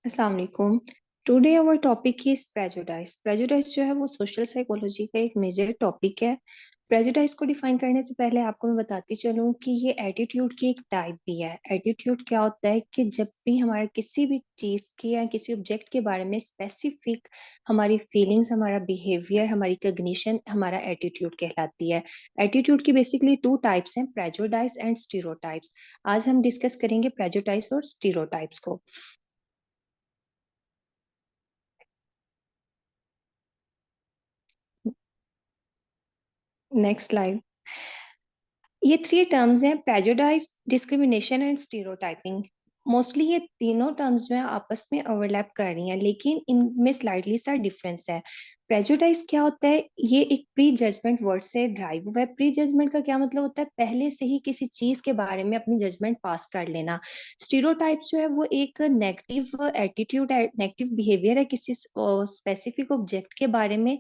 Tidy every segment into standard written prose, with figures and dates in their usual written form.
अस्सलाम वालेकुम। Today our topic is prejudice. Prejudice जो है वो सोशल साइकोलॉजी का एक मेजर टॉपिक है। प्रेजुडाइज को डिफाइन करने से पहले आपको मैं बताती चलूं कि ये एटीट्यूड की एक टाइप भी है। एटीट्यूड क्या होता है कि जब भी हमारा किसी भी चीज के या किसी ऑब्जेक्ट के बारे में स्पेसिफिक हमारी फीलिंग्स, हमारा बिहेवियर, हमारी कॉग्निशन हमारा एटीट्यूड कहलाती है। एटीट्यूड की बेसिकली टू टाइप्स हैं, प्रेजुडाइज एंड स्टीरियोटाइप्स। आज हम डिस्कस करेंगे प्रेजुडाइज और स्टीरियोटाइप्स को। Next slide. ये थ्री टर्म्स हैं, prejudice, discrimination and stereotyping. Mostly ये तीनों टर्म्स जो है आपस में ओवरलैप कर रही हैं, लेकिन इनमें स्लाइटली सा डिफरेंस है। प्रेजुडाइज क्या होता है? ये एक प्री जजमेंट वर्ड से ड्राइव हुआ है। प्री जजमेंट का क्या मतलब होता है? पहले से ही किसी चीज के बारे में अपनी जजमेंट पास कर लेना। स्टीरियोटाइप जो है वो एक नेगेटिव एटीट्यूड है, नेगेटिव बिहेवियर है किसी स्पेसिफिक ऑब्जेक्ट के बारे में।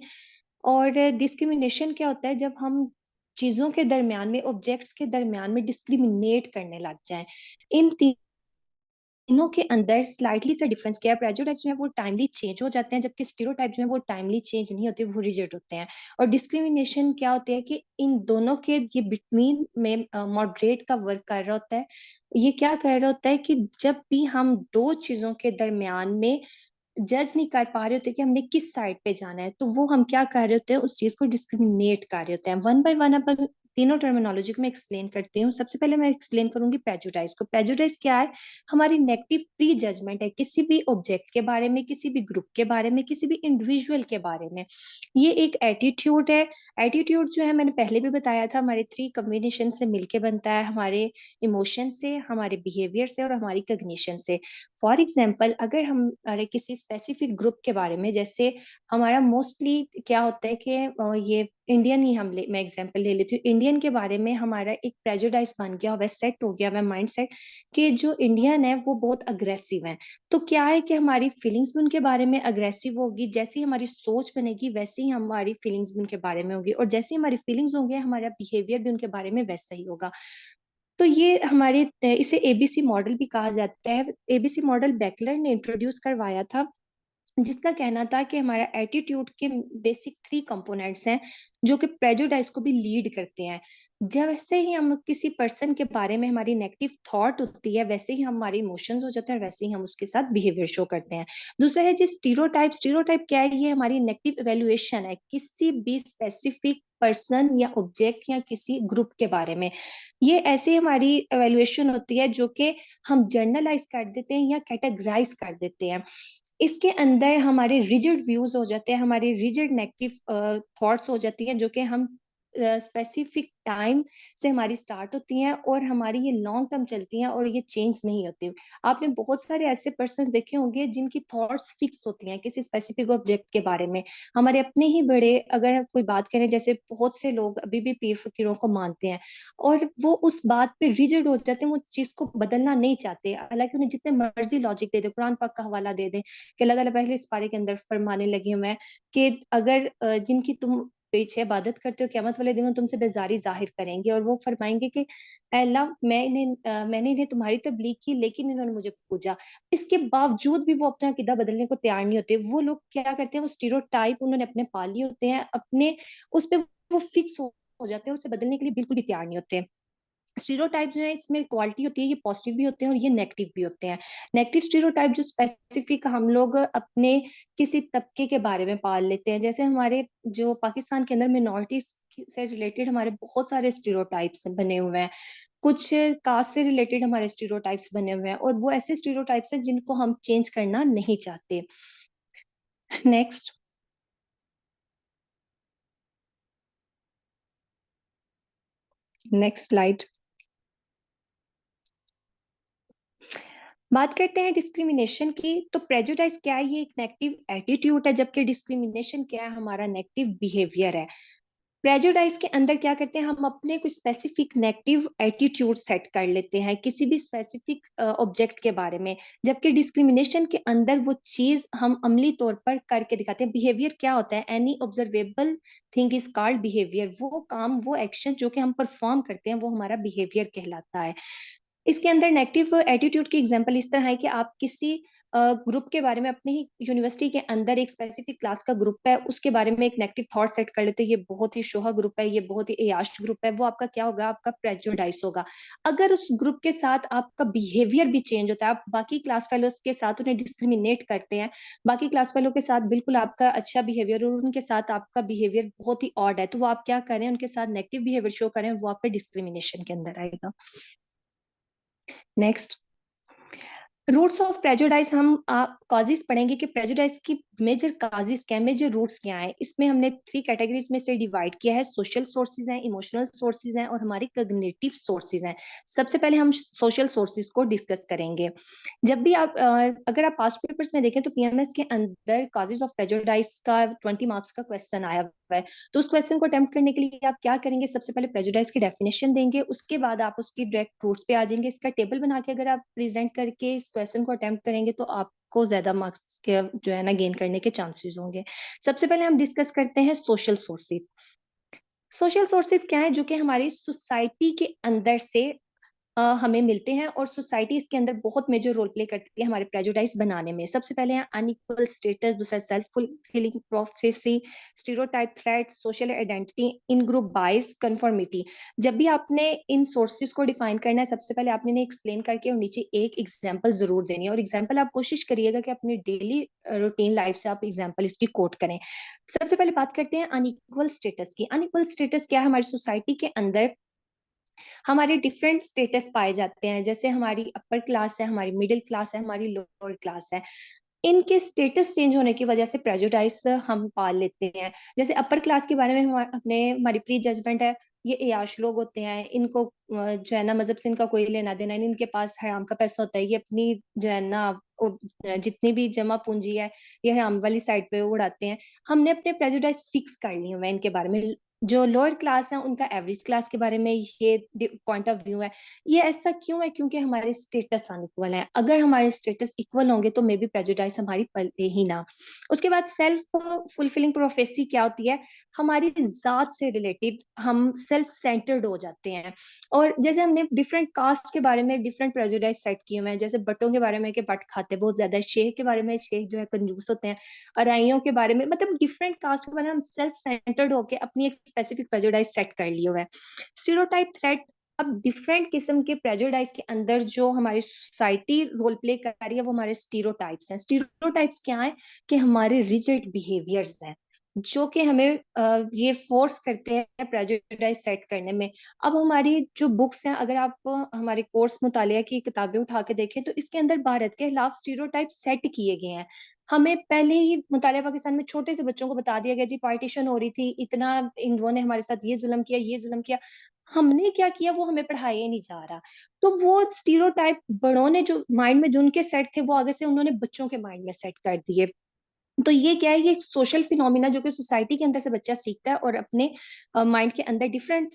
और डिस्क्रिमिनेशन क्या होता है? जब हम चीजों के दरमियान में, ऑब्जेक्ट्स के दरमियान में डिस्क्रिमिनेट करने लग जाएं। इन तीनों के अंदर स्लाइटली सा डिफरेंस क्या है? प्रेजुडिस जो है वो टाइमली चेंज हो जाते हैं, जबकि स्टीरियोटाइप जो है वो टाइमली चेंज नहीं होते, वो रिजिड होते हैं। और डिस्क्रिमिनेशन क्या होती है कि इन दोनों के ये बिटवीन में मॉडरेट का वर्क कर रहा होता है। ये क्या कर रहा होता है कि जब भी हम दो चीजों के दरमियान में जज नहीं कर पा रहे होते कि हमने किस साइड पे जाना है, तो वो हम क्या कर रहे होते हैं? उस चीज को डिस्क्रिमिनेट कर रहे होते हैं। वन बाय वन अब तीनों टर्मिनोलॉजी को मैं एक्सप्लेन करती हूँ। सबसे पहले मैं एक्सप्लेन करूंगी प्रेजुडाइज को। प्रेजुडाइज क्या है? हमारी नेगेटिव प्री जजमेंट है किसी भी ऑब्जेक्ट के बारे में, किसी भी ग्रुप के बारे में, किसी भी इंडिविजुअल के बारे में। ये एक एटीट्यूड है। एटीट्यूड जो है मैंने पहले भी बताया था, हमारे थ्री कॉम्बिनेशन से मिलके बनता है, हमारे इमोशन से, हमारे बिहेवियर से और हमारी कॉग्निशन से। फॉर एग्जाम्पल, अगर हम अरे किसी स्पेसिफिक ग्रुप के बारे में, जैसे हमारा मोस्टली क्या होता है कि ये इंडियन ही मैं एग्जांपल ले लेती हूँ। इंडियन के बारे में हमारा एक प्रेजुडाइज बन गया हुआ है, सेट हो गया हुआ माइंड सेट कि जो इंडियन है वो बहुत अग्रेसिव है। तो क्या है कि हमारी फीलिंग्स भी उनके बारे में अग्रेसिव होगी। जैसी हमारी सोच बनेगी वैसे ही हमारी फीलिंग्स भी उनके बारे में होगी, और जैसे ही हमारी फीलिंग्स होंगे हमारा बिहेवियर भी उनके बारे में वैसा ही होगा। तो ये हमारे इसे एबीसी मॉडल भी कहा जाता है। एबीसी मॉडल बेकलर ने इंट्रोड्यूस करवाया था, जिसका कहना था कि हमारा एटीट्यूड के बेसिक थ्री कंपोनेंट्स हैं जो कि प्रेजुडाइज को भी लीड करते हैं। जैसे ही हम किसी पर्सन के बारे में हमारी नेगेटिव थॉट होती है, वैसे ही हमारे इमोशंस हो जाते हैं और वैसे ही हम उसके साथ बिहेवियर शो करते हैं। दूसरा है जी स्टीरियोटाइप। स्टीरियोटाइप क्या है? ये हमारी नेगेटिव इवेल्युएशन है किसी भी स्पेसिफिक पर्सन या ऑब्जेक्ट या किसी ग्रुप के बारे में। ये ऐसे हमारी इवेल्युएशन होती है जो कि हम जर्नलाइज कर देते हैं या कैटेगराइज कर देते हैं। इसके अंदर हमारे रिजिड व्यूज हो जाते हैं, हमारी रिजिड नेगेटिव थॉट्स हो जाती हैं, जो कि हम स्पेसिफिक टाइम से हमारी स्टार्ट होती हैं और हमारी ये लॉन्ग टर्म चलती हैं और ये चेंज नहीं होती। आपने बहुत सारे ऐसे पर्सन देखे होंगे जिनकी थॉट्स फिक्स होती हैं किसी स्पेसिफिक ऑब्जेक्ट के बारे में। हमारे अपने ही बड़े, अगर कोई बात करें, जैसे बहुत से लोग अभी भी पीर फकीरों को मानते हैं और वो उस बात पे रिजिड हो जाते हैं, वो चीज को बदलना नहीं चाहते, हालांकि उन्हें जितने मर्जी लॉजिक दे दे, कुरान पाक का हवाला दे दे कि अल्लाह ताला पहले इस पारे के अंदर फरमाने लगे हुए हैं कि अगर जिनकी तुम पीछे इबादत करते हो, क़यामत वाले दिन वो तुमसे बेजारी जाहिर करेंगे और वो फरमाएंगे कि "ऐ अल्लाह, मैंने इन्हें तुम्हारी तबलीग की लेकिन इन्होंने मुझे पूजा।" इसके बावजूद भी वो अपना अकीदा बदलने को तैयार नहीं होते। वो लोग क्या करते हैं? वो स्टीरियोटाइप उन्होंने अपने पाल लिए होते हैं, अपने उस पे वो फिक्स हो जाते हैं, उसे बदलने के लिए बिल्कुल भी तैयार नहीं होते। स्टीरियोटाइप जो है इसमें क्वालिटी होती है, ये पॉजिटिव भी होते हैं और ये नेगेटिव भी होते हैं। नेगेटिव स्टीरियोटाइप जो स्पेसिफिक हम लोग अपने किसी तबके के बारे में पाल लेते हैं, जैसे हमारे जो पाकिस्तान के अंदर मिनॉरिटीज से रिलेटेड हमारे बहुत सारे स्टीरियोटाइप्स बने हुए हैं। कुछ कास्ट से रिलेटेड हमारे स्टीरियोटाइप्स बने हुए हैं और वो ऐसे स्टीरियोटाइप्स हैं जिनको हम चेंज करना नहीं चाहते। नेक्स्ट। Next slide. बात करते हैं डिस्क्रिमिनेशन की। तो प्रेजुडाइज क्या है? ये एक नेगेटिव एटीट्यूड है, जबकि डिस्क्रिमिनेशन क्या है? हमारा नेगेटिव बिहेवियर है। प्रेजुडाइज के अंदर क्या करते हैं? हम अपने कोई स्पेसिफिक नेगेटिव एटीट्यूड सेट कर लेते हैं किसी भी स्पेसिफिक ऑब्जेक्ट के बारे में, जबकि डिस्क्रिमिनेशन के अंदर वो चीज हम अमली तौर पर करके दिखाते हैं। बिहेवियर क्या होता है? Any observable thing is called behaviour. वो काम, वो एक्शन जो कि हम परफॉर्म करते हैं, वो हमारा बिहेवियर कहलाता है। इसके अंदर नेगेटिव एटीट्यूड की एग्जांपल इस तरह है कि आप किसी ग्रुप के बारे में, अपने ही यूनिवर्सिटी के अंदर एक स्पेसिफिक क्लास का ग्रुप है, उसके बारे में एक नेगेटिव थॉट सेट कर लेते हो, ये बहुत ही शोहा ग्रुप है, ये बहुत ही अयाश ग्रुप है, वो आपका क्या होगा, आपका प्रेजुडाइज होगा। अगर उस ग्रुप के साथ आपका बिहेवियर भी चेंज होता है, आप बाकी क्लास फेलोज के साथ उन्हें डिस्क्रिमिनेट करते हैं, बाकी क्लास फेलो के साथ बिल्कुल आपका अच्छा बिहेवियर और उनके साथ आपका बिहेवियर बहुत ही ऑड है, तो वो आप क्या करें, उनके साथ नेगेटिव बिहेवियर शो करें, वो आपके डिस्क्रिमिनेशन के अंदर आएगा। नेक्स्ट, रूट्स ऑफ प्रेजुडाइज, हम कॉजेज पढ़ेंगे कि प्रेजुडाइज की मेजर कॉजेज क्या है, मेजर रूट्स क्या है। इसमें हमने 3 कैटेगरीज में से डिवाइड किया है, सोशल सोर्सेज हैं, इमोशनल सोर्सेज हैं और हमारे कॉग्निटिव सोर्सेज हैं। सबसे पहले हम सोशल सोर्सेज को डिस्कस करेंगे। जब भी आप अगर आप पास्ट पेपर्स में देखें तो पीएमएस के अंदर कॉजेज ऑफ प्रेजुडाइज का 20 मार्क्स का क्वेश्चन आया हुआ है। तो उस क्वेश्चन को अटेम्प्ट करने के लिए आप क्या करेंगे, सबसे पहले प्रेजुडाइज की डेफिनेशन देंगे, उसके बाद आप उसकी डायरेक्ट रूट्स पे आ जाएंगे। इसका टेबल बना के अगर आप प्रेजेंट करके इस क्वेश्चन को अटेम्प्ट करेंगे तो आपको ज्यादा मार्क्स के जो है ना गेन करने के चांसेस होंगे। सबसे पहले हम डिस्कस करते हैं सोशल सोर्सेज। सोशल सोर्सेज क्या है, जो कि हमारी सोसाइटी के अंदर से हमें मिलते हैं और सोसाइटी इसके अंदर बहुत मेजर रोल प्ले करती है हमारे प्रेजुडाइज बनाने में। सबसे पहले है अनइक्वल स्टेटस, दूसरा self fulfilling prophecy, stereotype threat, social identity, in group bias, conformity. जब भी आपने इन सोर्सेज को डिफाइन करना है, सबसे पहले आपने इन्हें एक्सप्लेन करके और नीचे एक एग्जाम्पल जरूर देनी है, और एग्जाम्पल आप कोशिश करिएगा कि अपनी डेली रूटीन लाइफ से आप एग्जाम्पल इसकी कोट करें। सबसे पहले बात करते हैं अनइक्वल स्टेटस की। अनइक्वल स्टेटस क्या है, हमारी सोसाइटी के अंदर हमारे डिफरेंट स्टेटस पाए जाते हैं, जैसे हमारी अपर क्लास है, हमारी मिडिल क्लास है, हमारी लोअर क्लास है। इनके स्टेटस चेंज होने की वजह से प्रेजुडाइज हम पाल लेते हैं। जैसे अपर क्लास के बारे में अपने हमारी प्री जजमेंट है, ये एयाश लोग होते हैं, इनको जो है ना मजहब से इनका कोई लेना देना नहीं, इनके पास हराम का पैसा होता है, ये अपनी जो है ना जितनी भी जमा पूंजी है ये हराम वाली साइड पे उड़ाते हैं। हमने अपने प्रेजुडाइज फिक्स कर लिए हुए हैं इनके बारे में। जो लोअर क्लास है उनका एवरेज क्लास के बारे में ये पॉइंट ऑफ व्यू है। ये ऐसा क्यों है, क्योंकि हमारे स्टेटस अनइक्वल है। अगर हमारे स्टेटस इक्वल होंगे तो मे बी प्रेजुडाइज हमारी पले ही ना। उसके बाद सेल्फ फुलफिलिंग प्रोफेसी क्या होती है, हमारी जात से रिलेटेड हम सेल्फ सेंटर्ड हो जाते हैं। और जैसे हमने डिफरेंट कास्ट के बारे में डिफरेंट प्रेजुडाइज सेट किए हुए हैं, जैसे बटों के बारे में कि बट खाते बहुत ज्यादा है, शेख के बारे में शेख जो है कंजूस होते हैं, अराइयों के बारे में, मतलब डिफरेंट कास्ट के बारे में हम सेल्फ सेंटर्ड होकर अपनी एक स्पेसिफिक प्रेजुडाइज सेट कर लिए हुए हैं। स्टीरियोटाइप थ्रेट, अब डिफरेंट किस्म के प्रेजुडाइज के अंदर जो हमारी सोसाइटी रोल प्ले कर रही है वो हमारे स्टीरियोटाइप्स हैं। स्टीरियोटाइप्स क्या है, कि हमारे रिजिड बिहेवियर्स हैं, जो कि हमें ये फोर्स करते हैं प्रेजुडाइज सेट करने में। अब हमारी जो बुक्स हैं, अगर आप हमारे कोर्स मुतालिया की किताबें उठा के देखें तो इसके अंदर भारत के खिलाफ स्टीरियोटाइप सेट किए गए हैं। हमें पहले ही मुतालिया पाकिस्तान में छोटे से बच्चों को बता दिया गया जी पार्टीशन हो रही थी, इतना इन लोगों ने हमारे साथ ये जुल्म किया, ये जुल्म किया। हमने क्या किया वो हमें पढ़ाया ही नहीं जा रहा। तो वो स्टीरियोटाइप बड़ों ने जो माइंड में जो उनके सेट थे वो आगे से उन्होंने बच्चों के माइंड में सेट कर दिए। तो ये क्या है, ये एक सोशल फिनोमिना जो कि सोसाइटी के अंदर से बच्चा सीखता है और अपने माइंड के अंदर डिफरेंट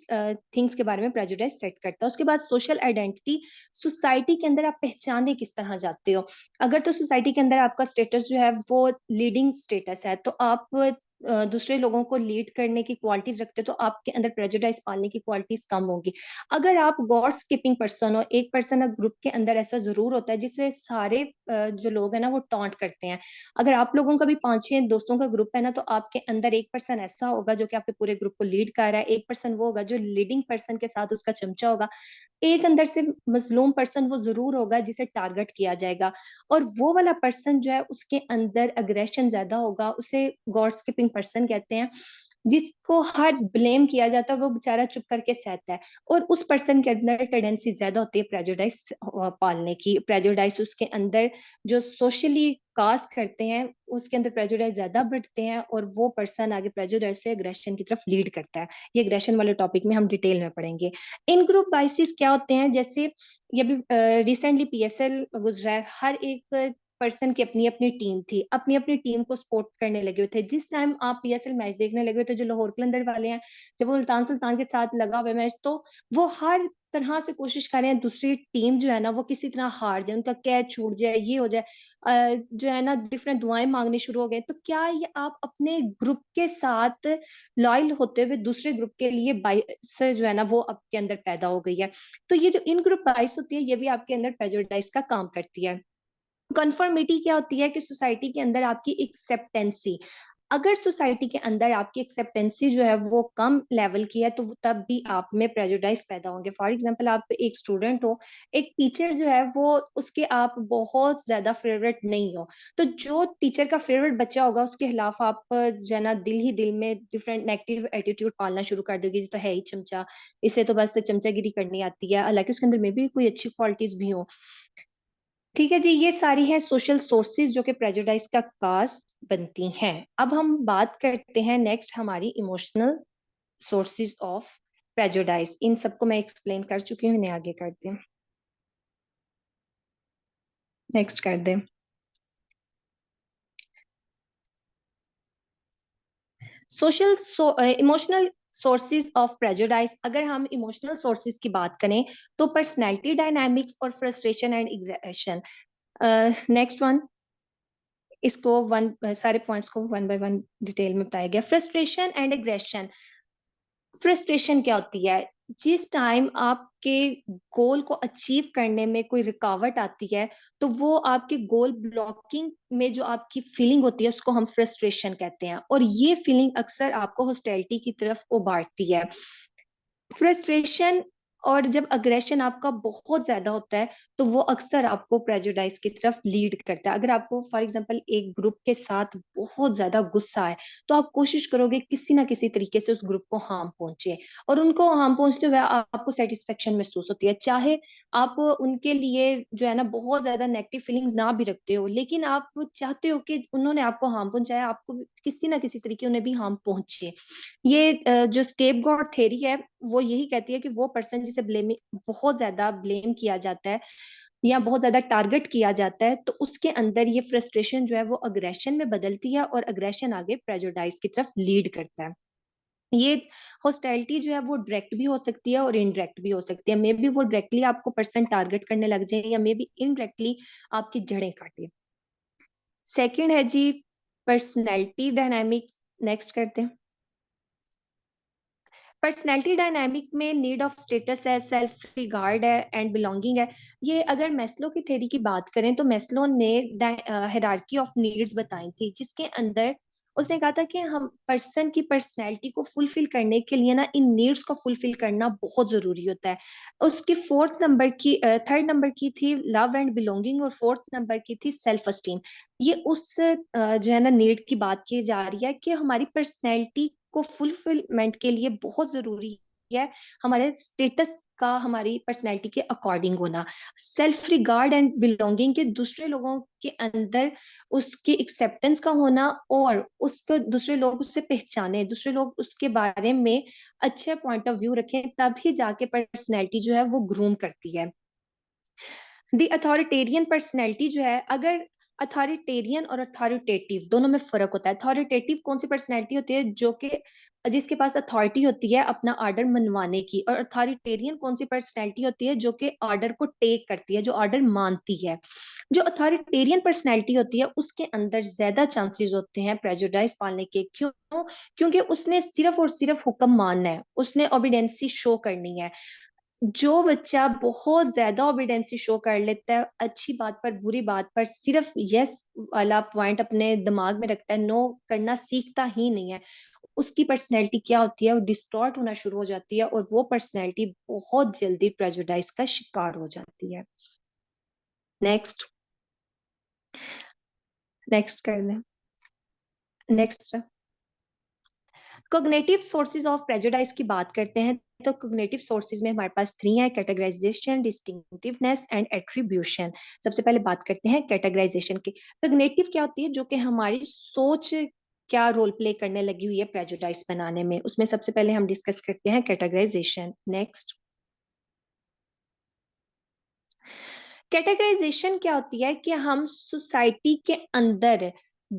थिंग्स के बारे में प्रेजुडिस सेट करता है। उसके बाद सोशल आइडेंटिटी, सोसाइटी के अंदर आप पहचाने किस तरह जाते हो। अगर तो सोसाइटी के अंदर आपका स्टेटस जो है वो लीडिंग स्टेटस है, तो आप दूसरे लोगों को लीड करने की क्वालिटीज रखते हो, तो आपके अंदर प्रेजुडाइज पालने की क्वालिटीज कम होंगी। अगर आप गॉड स्किपिंग पर्सन हो, एक पर्सन ग्रुप के अंदर ऐसा जरूर होता है जिससे सारे जो लोग हैं ना वो टॉन्ट करते हैं। अगर आप लोगों का भी 5-6 दोस्तों का ग्रुप है ना, तो आपके अंदर एक पर्सन ऐसा होगा जो कि आपके पूरे ग्रुप को लीड कर रहा है, एक पर्सन वो होगा जो लीडिंग पर्सन के साथ उसका चमचा होगा, एक अंदर से मजलूम पर्सन वो जरूर होगा जिसे टारगेट किया जाएगा। और वो वाला पर्सन जो है उसके अंदर अग्रेशन ज्यादा होगा, उसे गॉड स्किपिंग पर्सन कहते हैं, जिसको हर ब्लेम किया जाता है वो बेचारा चुप करके सहता है। और उस पर्सन के अंदर टेंडेंसी ज्यादा होती है प्रेजुडाइज पालने की। प्रेजुडाइज उसके अंदर जो सोशली कास्ट करते हैं उसके अंदर प्रेजुडाइज ज्यादा बढ़ते हैं, और वो पर्सन आगे प्रेजुडाइज से अग्रेशन की तरफ लीड करता है। ये अग्रेशन वाले टॉपिक में हम डिटेल में पढ़ेंगे। इन ग्रुप बाइसिस क्या होते हैं, जैसे ये भी रिसेंटली पीएसएल गुजरा है, हर एक पर्सन की अपनी अपनी टीम थी, अपनी अपनी टीम को सपोर्ट करने लगे हुए थे। जिस टाइम आप पीएसएल मैच देखने लगे हुए थे, जो लाहौर कलंदर वाले हैं, जब वो मुल्तान सुल्तान के साथ लगा हुआ मैच, तो वो हर तरह से कोशिश कर रहे हैं दूसरी टीम जो है ना वो किसी तरह हार जाए, उनका कैच छूट जाए, ये हो जाए, जो है ना डिफरेंट दुआएं मांगनी शुरू हो गए। तो क्या ये आप अपने ग्रुप के साथ लॉयल होते हुए दूसरे ग्रुप के लिए बाइस जो है ना वो आपके अंदर पैदा हो गई है। तो ये जो इन ग्रुप बाइस होती है ये भी आपके अंदर प्रेजुडिस का काम करती है। कन्फर्मिटी क्या होती है कि सोसाइटी के अंदर आपकी एक्सेप्टेंसी, अगर सोसाइटी के अंदर आपकी एक्सेप्टेंसी जो है वो कम लेवल की है तो तब भी आप में प्रेजुडाइज पैदा होंगे। फॉर एग्जांपल आप एक स्टूडेंट हो, एक टीचर जो है वो उसके आप बहुत ज्यादा फेवरेट नहीं हो, तो जो टीचर का फेवरेट बच्चा होगा उसके खिलाफ आप जो है ना दिल ही दिल में डिफरेंट नेगेटिव एटीट्यूड पालना शुरू कर दोगे, तो है ही चमचा, इसे तो बस चमचागिरी करनी आती है, हालांकि उसके अंदर में भी कोई अच्छी क्वालिटीज भी हो। ठीक है जी, ये सारी हैं सोशल सोर्सेज जो कि प्रेजुडाइज का काज बनती हैं। अब हम बात करते हैं नेक्स्ट हमारी इमोशनल सोर्सेज ऑफ प्रेजुडाइज। इन सबको मैं एक्सप्लेन कर चुकी हूँ, इन्हें आगे कर दें, नेक्स्ट कर दें। Social emotional sources of prejudice, अगर हम इमोशनल सोर्सेज की बात करें तो पर्सनैलिटी डायनामिक्स और frustration and aggression. Next one, इसको वन सारे पॉइंट्स को वन बाय वन डिटेल में बताया गया। फ्रस्ट्रेशन एंड एग्रेशन, फ्रस्ट्रेशन क्या होती है? जिस टाइम आपके गोल को अचीव करने में कोई रुकावट आती है तो वो आपके गोल ब्लॉकिंग में जो आपकी फीलिंग होती है उसको हम फ्रस्ट्रेशन कहते हैं, और ये फीलिंग अक्सर आपको हॉस्टिलिटी की तरफ उभारती है। फ्रस्ट्रेशन और जब अग्रेशन आपका बहुत ज्यादा होता है तो वो अक्सर आपको प्रेजुडाइज की तरफ लीड करता है। अगर आपको फॉर एग्जांपल एक ग्रुप के साथ बहुत ज्यादा गुस्सा है तो आप कोशिश करोगे किसी ना किसी तरीके से उस ग्रुप को हार्म पहुंचे, और उनको हार्म पहुंचते हुए आपको सेटिस्फेक्शन महसूस होती है, चाहे आप उनके लिए जो है ना बहुत ज्यादा नेगेटिव फीलिंग्स ना भी रखते हो, लेकिन आप चाहते हो कि उन्होंने आपको हार्म पहुंचाया, आपको किसी ना किसी तरीके उन्हें भी हार्म पहुंचे। ये जो स्केपगॉट थ्योरी है वो यही कहती है कि वो पर्सन जिसे ब्लेम बहुत ज्यादा ब्लेम किया जाता है या बहुत ज्यादा टारगेट किया जाता है तो उसके अंदर ये फ्रस्ट्रेशन जो है वो अग्रेशन में बदलती है, और अग्रेशन आगे प्रेजुडाइज की तरफ लीड करता है। ये हॉस्टिलिटी जो है वो डायरेक्ट भी हो सकती है और इनडायरेक्ट भी हो सकती है। मे बी वो डायरेक्टली आपको पर्सन टारगेट करने लग जाए या मे बी इनडायरेक्टली आपकी जड़ें काटे। सेकंड है जी पर्सनैलिटी डायनामिक्स, नेक्स्ट करते हैं। पर्सनैलिटी डायनामिक में नीड ऑफ स्टेटस है, सेल्फ रिगार्ड है एंड बिलोंगिंग है। ये अगर मेस्लो की थ्योरी की बात करें तो मेस्लो ने हायरार्की ऑफ नीड्स बताई थी, जिसके अंदर उसने कहा था कि हम पर्सन की पर्सनैलिटी को फुलफिल करने के लिए ना इन नीड्स को फुलफिल करना बहुत जरूरी होता है। उसकी फोर्थ नंबर की थर्ड नंबर की थी लव एंड बिलोंगिंग, और फोर्थ नंबर की थी सेल्फ एस्टीम। ये उस जो है ना नीड की बात की जा रही है कि हमारी पर्सनैलिटी को फुलफिलमेंट के लिए बहुत जरूरी है हमारे स्टेटस का हमारी पर्सनैलिटी के अकॉर्डिंग होना, सेल्फ रिगार्ड एंड बिलोंगिंग के दूसरे लोगों के अंदर उसकी एक्सेप्टेंस का होना, और उसको दूसरे लोग उससे पहचाने, दूसरे लोग उसके बारे में अच्छे पॉइंट ऑफ व्यू रखें, तभी जाके पर्सनैलिटी जो है वो ग्रूम करती है। दी अथॉरिटेरियन पर्सनैलिटी जो है, अगर अथॉरिटेरियन और अथॉरिटेटिव दोनों में फर्क होता है। अथॉरिटेटिव कौन सी पर्सनैलिटी होती है? जो कि जिसके पास अथॉरिटी होती है अपना ऑर्डर मनवाने की, और अथॉरिटेरियन कौन सी पर्सनैलिटी होती है? जो कि ऑर्डर को टेक करती है, जो ऑर्डर मानती है। जो अथॉरिटेरियन पर्सनैलिटी होती है उसके अंदर ज्यादा चांसेस होते हैं प्रेजुडाइज पालने के। क्यों? क्योंकि उसने सिर्फ और सिर्फ हुक्म मानना है, उसने ओबिडेंसी शो करनी है। जो बच्चा बहुत ज्यादा ओबिडेंसी शो कर लेता है, अच्छी बात पर बुरी बात पर सिर्फ यस वाला पॉइंट अपने दिमाग में रखता है, नो करना सीखता ही नहीं है, उसकी पर्सनैलिटी क्या होती है? वो डिस्टॉर्ट होना शुरू हो जाती है, और वो पर्सनैलिटी बहुत जल्दी प्रेजुडाइज का शिकार हो जाती है। नेक्स्ट, नेक्स्ट कर दें, next. Cognitive sources of prejudice की बात करते हैं तो कोग्निटिव सोर्सेज में हमारे पास थ्री है: कैटेगराइजेशन, डिस्टिंक्टिवनेस एंड एट्रीब्यूशन। सबसे पहले बात करते हैं कैटेगराइजेशन की। कोग्निटिव क्या होती है? जो कि हमारी सोच क्या रोल प्ले करने लगी हुई है प्रेजुडाइज बनाने में, उसमें सबसे पहले हम डिस्कस करते हैं कैटेगराइजेशन। नेक्स्ट, कैटेगराइजेशन क्या होती है कि हम सोसाइटी के अंदर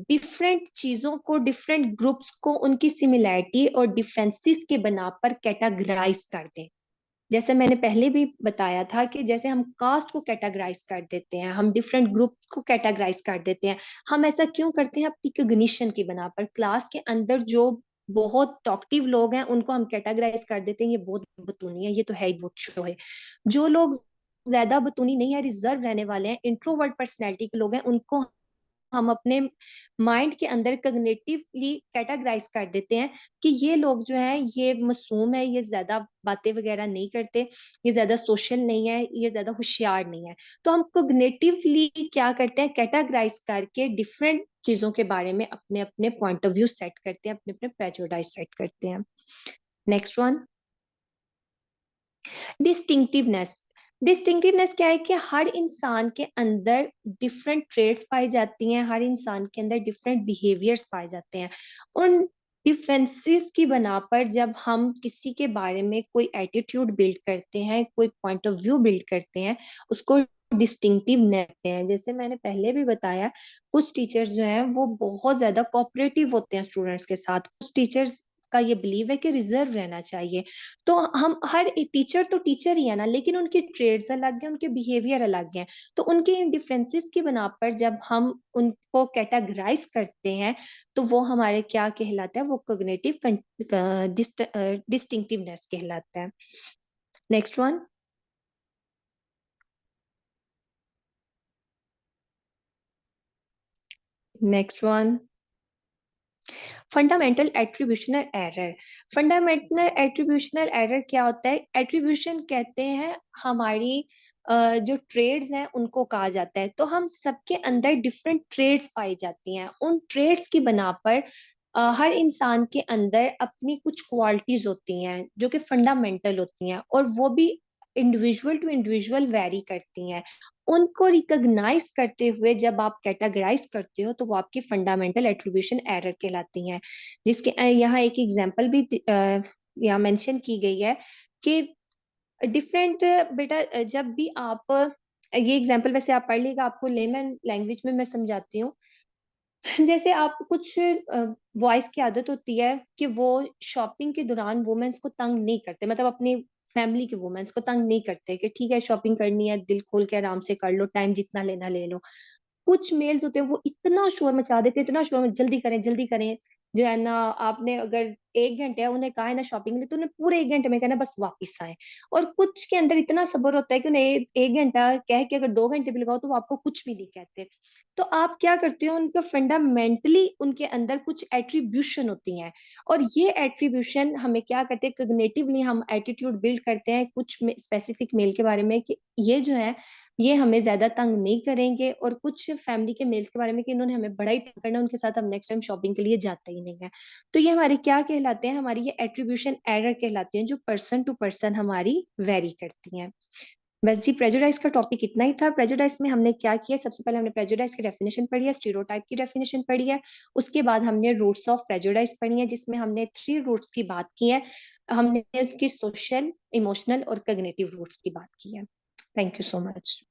डिफरेंट चीजों को, डिफरेंट ग्रुप्स को उनकी सिमिलैरिटी और डिफरेंसेस के बना पर कैटेगराइज कर दें। जैसे मैंने पहले भी बताया था कि जैसे हम कास्ट को कैटेगराइज कर देते हैं, हम डिफरेंट ग्रुप को कैटेगराइज कर देते हैं। हम ऐसा क्यों करते हैं? रिकग्निशन की बना पर। क्लास के अंदर जो बहुत टॉक्टिव लोग हैं उनको हम कैटेगराइज कर देते हैं, ये बहुत बतूनी है, ये तो है ही बहुत शो है। जो लोग ज्यादा बतूनी नहीं है, रिजर्व रहने वाले हैं, इंट्रोवर्ट पर्सनैलिटी के लोग हैं, उनको हम अपने माइंड के अंदर कग्निटिवली कैटेगराइज कर देते हैं कि ये लोग जो है ये मासूम है, ये ज्यादा बातें वगैरह नहीं करते, ये ज्यादा सोशल नहीं है, ये ज्यादा होशियार नहीं है। तो हम कग्निटिवली क्या करते हैं, कैटेगराइज करके डिफरेंट चीजों के बारे में अपने अपने पॉइंट ऑफ व्यू सेट करते हैं, अपने अपने प्रेजुडाइज सेट करते हैं। Next one, distinctiveness. डिस्टिंक्टिवनेस क्या है कि हर इंसान के अंदर डिफरेंट ट्रेड्स पाई जाती हैं, हर इंसान के अंदर डिफरेंट बिहेवियर्स पाए जाते हैं। उन डिफरेंसेस की बना पर जब हम किसी के बारे में कोई एटीट्यूड बिल्ड करते हैं, कोई पॉइंट ऑफ व्यू बिल्ड करते हैं, उसको डिस्टिंक्टिव कहते हैं। जैसे मैंने पहले भी बताया, कुछ टीचर्स जो हैं वो बहुत ज्यादा कोऑपरेटिव होते हैं स्टूडेंट्स के साथ, कुछ टीचर्स का ये बिलीव है कि रिजर्व रहना चाहिए। तो हम हर एक टीचर तो टीचर ही है ना, लेकिन उनके ट्रेड्स अलग हैं, उनके बिहेवियर अलग हैं। तो उनके इन डिफरेंसेस की बना पर जब हम उनको कैटेगराइज करते हैं, तो वो हमारे क्या कहलाता है, वो कोग्निटिव डिस्टिंक्टिवनेस कहलाता है। Next one, next one, fundamental attributional error. Fundamental attributional error क्या होता है? एट्रीब्यूशन कहते हैं हमारी जो ट्रेड्स हैं उनको कहा जाता है। तो हम सबके अंदर डिफरेंट ट्रेड्स पाई जाती हैं, उन ट्रेड्स की बना पर हर इंसान के अंदर अपनी कुछ क्वालिटीज होती हैं जो कि फंडामेंटल होती हैं, और वो भी इंडिविजुअल टू इंडिविजुअल वेरी करती हैं। उनको रिकॉग्नाइज करते हुए जब आप कैटेगराइज करते हो, तो वो आपकी फंडामेंटल एट्रीब्यूशन एरर कहलाती हैं। जिसके यहाँ एक एग्जांपल भी यहाँ मेंशन की गई है कि डिफरेंट, बेटा जब भी आप ये एग्जांपल वैसे आप पढ़ लीजिएगा, आपको लेमन लैंग्वेज में मैं समझाती हूँ। जैसे आप कुछ बॉयज की आदत होती है कि वो शॉपिंग के दौरान वुमेन्स को तंग नहीं करते, मतलब अपनी फैमिली के वुमेन्स को तंग नहीं करते, कि ठीक है शॉपिंग करनी है, दिल खोल के आराम से कर लो, टाइम जितना लेना ले लो। कुछ मेल्स होते हैं वो इतना शोर मचा देते हैं, इतना शोर, जल्दी करें जल्दी करें, जो है ना, आपने अगर 1 घंटे है उन्हें कहा है ना शॉपिंग के लिए, तो उन्हें पूरे 1 घंटे में कहना बस वापस आए। और कुछ के अंदर इतना सब्र होता है कि उन्हें 1 घंटा कह के अगर 2 घंटे भी लगाओ तो वो आपको कुछ भी नहीं कहते। तो आप क्या करते हो, उनका फंडामेंटली उनके अंदर कुछ एट्रीब्यूशन होती हैं, और ये एट्रीब्यूशन हमें क्या करते हैं, कग्निटिवली हम एटीट्यूड बिल्ड करते हैं कुछ स्पेसिफिक मेल के बारे में, कि ये जो है ये हमें ज्यादा तंग नहीं करेंगे, और कुछ फैमिली के मेल्स के बारे में कि इन्होंने हमें बड़ा ही तंग करना, उनके साथ हम नेक्स्ट टाइम शॉपिंग के लिए जाते ही नहीं है। तो ये हमारे क्या कहलाते हैं, हमारी ये एट्रीब्यूशन एरर कहलाती हैं, जो पर्सन टू पर्सन हमारी वेरी करती हैं। बस जी, प्रेजुडाइज का टॉपिक इतना ही था। प्रेजुडाइज में हमने क्या किया, सबसे पहले हमने प्रेजुडाइज की डेफिनेशन पढ़ी है, स्टीरियोटाइप की डेफिनेशन पढ़ी है। उसके बाद हमने रूट्स ऑफ प्रेजुडाइज पढ़ी है, जिसमें हमने 3 रूट्स की बात की है। हमने उनकी सोशल, इमोशनल और कग्निटिव रूट्स की बात की है। Thank you so much.